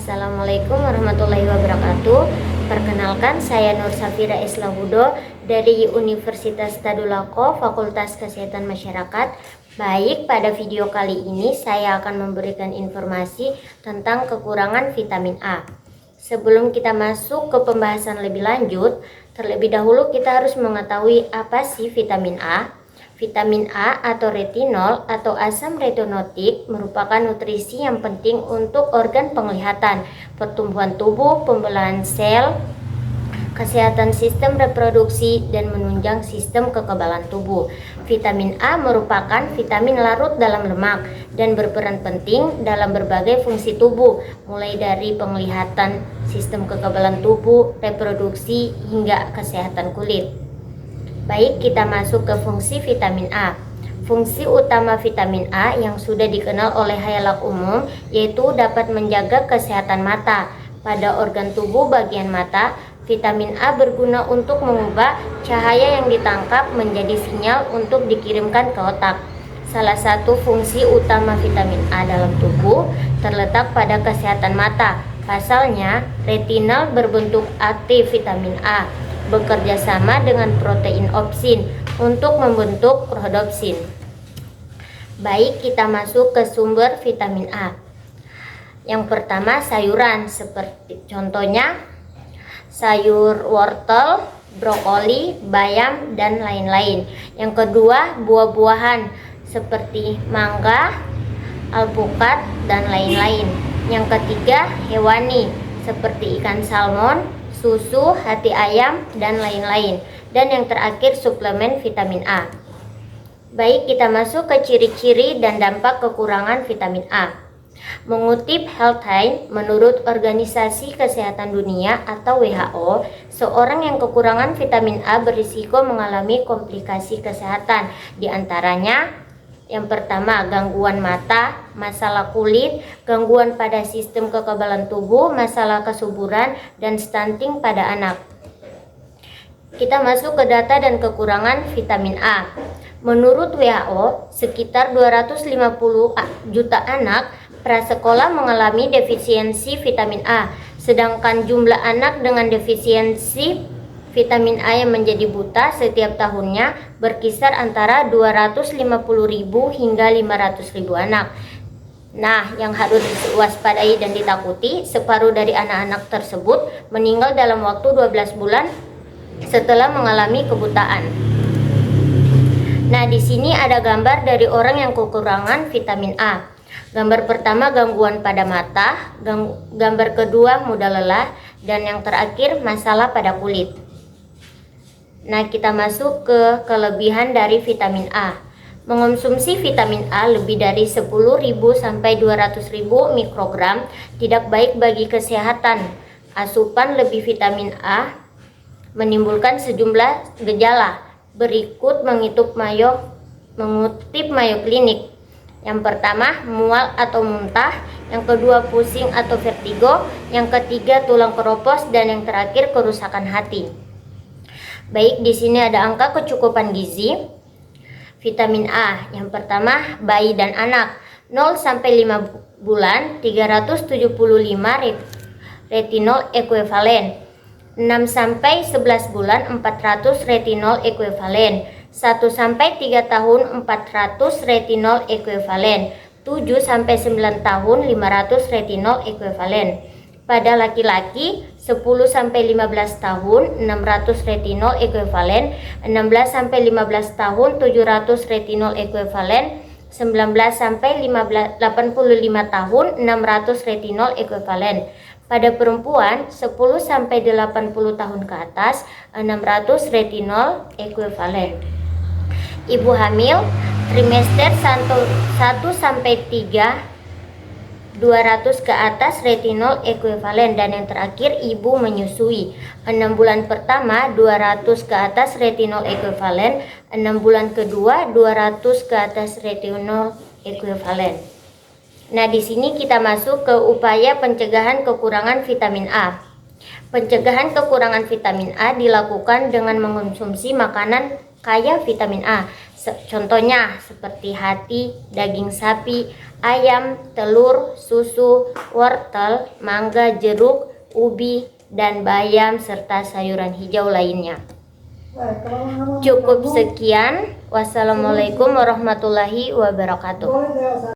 Assalamualaikum warahmatullahi wabarakatuh. Perkenalkan, saya Nur Safira Islahudo dari Universitas Tadulako, Fakultas Kesehatan Masyarakat. Baik, pada video kali ini saya akan memberikan informasi tentang kekurangan vitamin A. Sebelum kita masuk ke pembahasan lebih lanjut, terlebih dahulu kita harus mengetahui apa sih vitamin A. Vitamin A atau retinol atau asam retinoik merupakan nutrisi yang penting untuk organ penglihatan, pertumbuhan tubuh, pembelahan sel, kesehatan sistem reproduksi, dan menunjang sistem kekebalan tubuh. Vitamin A merupakan vitamin larut dalam lemak dan berperan penting dalam berbagai fungsi tubuh, mulai dari penglihatan, sistem kekebalan tubuh, reproduksi, hingga kesehatan kulit. Baik, kita masuk ke fungsi vitamin A. Fungsi utama vitamin A yang sudah dikenal oleh khalayak umum yaitu dapat menjaga kesehatan mata. Pada organ tubuh bagian mata, vitamin A berguna untuk mengubah cahaya yang ditangkap menjadi sinyal untuk dikirimkan ke otak. Salah satu fungsi utama vitamin A dalam tubuh terletak pada kesehatan mata. Pasalnya, retinal berbentuk aktif vitamin A bekerja sama dengan protein opsin untuk membentuk rhodopsin. Baik, kita masuk ke sumber vitamin A. Yang pertama, sayuran, seperti contohnya sayur wortel, brokoli, bayam, dan lain-lain. Yang kedua, buah-buahan seperti mangga, alpukat, dan lain-lain. Yang ketiga, hewani seperti ikan salmon, susu, hati ayam, dan lain-lain. Dan yang terakhir, suplemen vitamin A. Baik, kita masuk ke ciri-ciri dan dampak kekurangan vitamin A. Mengutip Healthline, menurut Organisasi Kesehatan Dunia atau WHO, seorang yang kekurangan vitamin A berisiko mengalami komplikasi kesehatan, di antaranya yang pertama, gangguan mata, masalah kulit, gangguan pada sistem kekebalan tubuh, masalah kesuburan, dan stunting pada anak. Kita masuk ke data dan kekurangan vitamin A. Menurut WHO, sekitar 250 juta anak prasekolah mengalami defisiensi vitamin A, sedangkan jumlah anak dengan defisiensi vitamin A yang menjadi buta setiap tahunnya berkisar antara 250.000 hingga 500.000 anak. Nah, yang harus diwaspadai dan ditakuti, separuh dari anak-anak tersebut meninggal dalam waktu 12 bulan setelah mengalami kebutaan. Nah, di sini ada gambar dari orang yang kekurangan vitamin A. Gambar pertama gangguan pada mata, gambar kedua mudah lelah, dan yang terakhir masalah pada kulit. Nah, kita masuk ke kelebihan dari vitamin A. Mengonsumsi vitamin A lebih dari 10.000 sampai 200.000 mikrogram tidak baik bagi kesehatan. Asupan lebih vitamin A menimbulkan sejumlah gejala. Berikut mengutip Mayo Clinic. Yang pertama, mual atau muntah. Yang kedua, pusing atau vertigo. Yang ketiga, tulang keropos. Dan yang terakhir, kerusakan hati. Baik, di sini ada angka kecukupan gizi vitamin A. Yang pertama, bayi dan anak 0 sampai 5 bulan 375 retinol ekuivalen. 6 sampai 11 bulan 400 retinol ekuivalen. 1 sampai 3 tahun 400 retinol ekuivalen. 7 sampai 9 tahun 500 retinol ekuivalen. Pada laki-laki 10 sampai 15 tahun 600 retinol ekuivalen, 16 sampai 15 tahun 700 retinol ekuivalen, 19 sampai 85 tahun 600 retinol ekuivalen. Pada perempuan 10 sampai 80 tahun ke atas 600 retinol ekuivalen. Ibu hamil trimester 1 sampai 3 200 ke atas retinol ekuivalen, dan yang terakhir ibu menyusui 6 bulan pertama 200 ke atas retinol ekuivalen, 6 bulan kedua 200 ke atas retinol ekuivalen. Nah, di sini kita masuk ke upaya pencegahan kekurangan vitamin A. Pencegahan kekurangan vitamin A dilakukan dengan mengonsumsi makanan kaya vitamin A. Contohnya seperti hati, daging sapi, ayam, telur, susu, wortel, mangga, jeruk, ubi, dan bayam serta sayuran hijau lainnya. Cukup sekian. Wassalamualaikum warahmatullahi wabarakatuh.